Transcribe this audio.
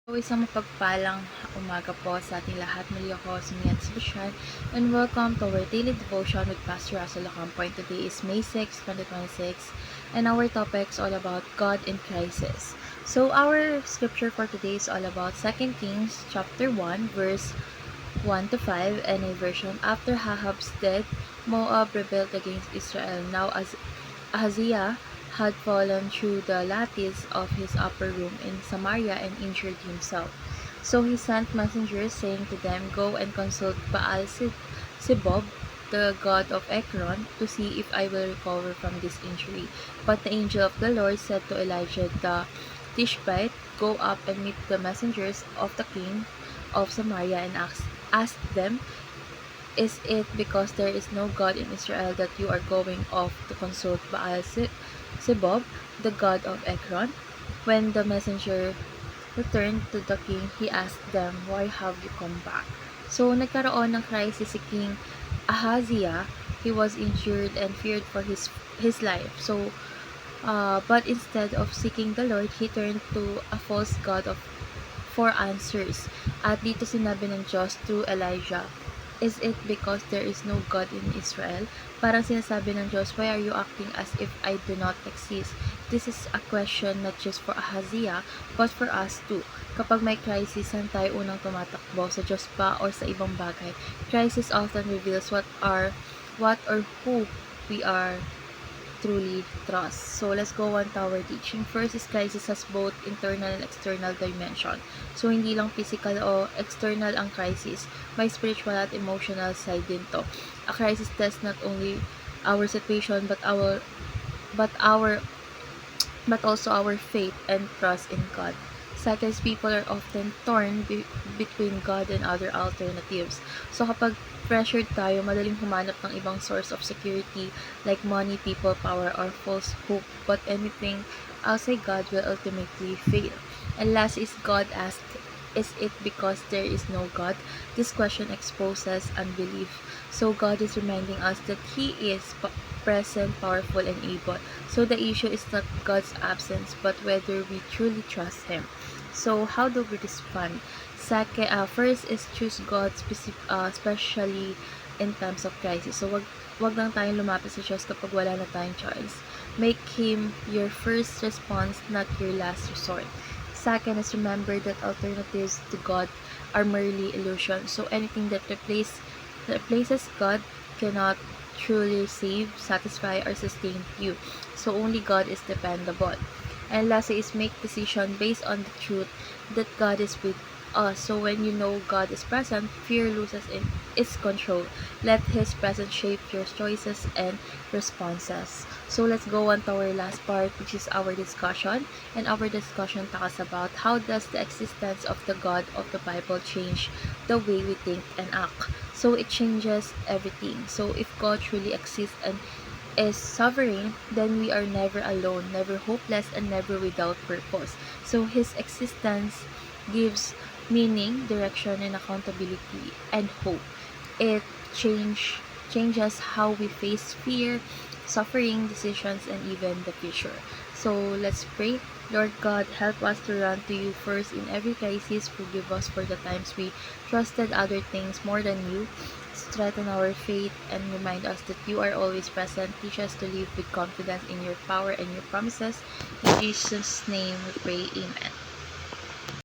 Isang mapagpalang umaga po sa ating lahat. Muli ako si Mian Sebastian and welcome to our daily devotion with Pastor Russell Ocampo. And today is May 6, 2026 and our topic is all about God in crisis. So our scripture for today is all about 2 Kings chapter 1 verse 1 to 5 and a version after Ahab's death, Moab rebelled against Israel. Now as Ahaziah had fallen through the lattice of his upper room in Samaria and injured himself. So he sent messengers saying to them, "Go and consult Baal-Zebub, the god of Ekron, to see if I will recover from this injury." But the angel of the Lord said to Elijah the Tishbite, "Go up and meet the messengers of the king of Samaria and ask them, is it because there is no God in Israel that you are going off to consult Baal-Zebub, the god of Ekron?" When the messenger returned to the king, he asked them, "Why have you come back?" So, nagkaroon ng crisis si King Ahaziah. He was injured and feared for his life. So, but instead of seeking the Lord, he turned to a false god for answers. At dito sinabi ng Diyos through Elijah, "Is it because there is no God in Israel?" Parang sinasabi ng Diyos, "Why are you acting as if I do not exist?" This is a question not just for Ahaziah, but for us too. Kapag may crisis, saan tayo unang tumatakbo? Sa Diyos ba or sa ibang bagay? Crisis often reveals what or who we are truly trust. So, let's go on to our teaching. First is crisis has both internal and external dimension. So, hindi lang physical o external ang crisis. May spiritual at emotional side din to. A crisis tests not only our situation but our but also our faith and trust in God. Second, people are often torn between God and other alternatives. So kapag pressured tayo, madaling humanap ng ibang source of security like money, people, power, or false hope. But anything outside God will ultimately fail. And last is God asked, "Is it because there is no God?" This question exposes unbelief. So God is reminding us that He is present, powerful, and able. So the issue is not God's absence, but whether we truly trust Him. So how do we respond? First is choose God, especially in times of crisis. So wag lang tayong lumapit sa Diyos kapag wala na tayong choice. Make Him your first response, not your last resort. Second is remember that alternatives to God are merely illusions. So anything that replaces God cannot truly save, satisfy, or sustain you. So only God is dependable. And lastly is make decision based on the truth that God is with us. So when you know God is present, fear loses its control. Let His presence shape your choices and responses. So let's go on to our last part, which is our discussion. And our discussion talks about how does the existence of the God of the Bible change the way we think and act. So it changes everything. So if God truly exists and is sovereign, then we are never alone, never hopeless, and never without purpose. So His existence gives meaning, direction, and accountability, and hope. It changes how we face fear, suffering, decisions, and even the future. So let's pray. Lord God, help us to run to you first in every crisis. Forgive us for the times we trusted other things more than you. Strengthen our faith and remind us that you are always present. Teach us to live with confidence in your power and your promises. In Jesus' name we pray. Amen.